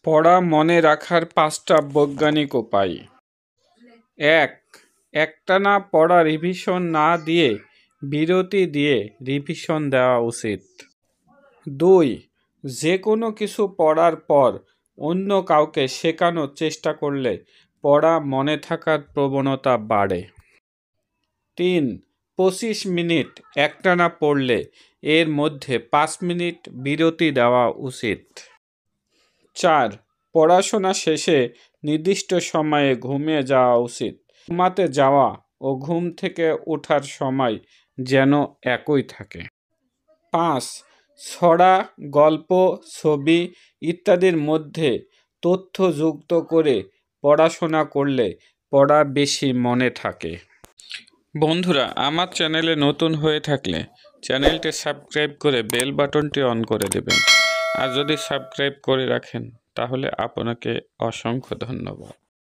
পড়া মনে রাখার 5টা বৈজ্ঞানিক উপায়। 1. একটানা পড়া রিভিশন না দিয়ে বিরতি দিয়ে রিভিশন দেওয়া উচিত। 2. যে কোনো কিছু পড়ার পর অন্য কাউকে শেখানোর চেষ্টা করলে পড়া মনে থাকার প্রবণতা বাড়ে। 3. 25 মিনিট একটানা পড়লে এর মধ্যে 5 মিনিট বিরতি দেওয়া উচিত। 4. পড়াশোনা শেষে নির্দিষ্ট সময়ে ঘুমিয়ে যাওয়া উচিত। ঘুমাতে যাওয়া ও ঘুম থেকে ওঠার সময় যেন একই থাকে। 5. ছড়া, গল্প, ছবি ইত্যাদির মধ্যে তথ্য যুক্ত করে পড়াশোনা করলে পড়া বেশি মনে থাকে। বন্ধুরা, আমার চ্যানেলে নতুন হয়ে থাকলে চ্যানেলটি সাবস্ক্রাইব করে বেল বাটনটি অন করে দেবেন। আর যদি সাবস্ক্রাইব করে রাখেন তাহলে আপনাকে অসংখ্য ধন্যবাদ।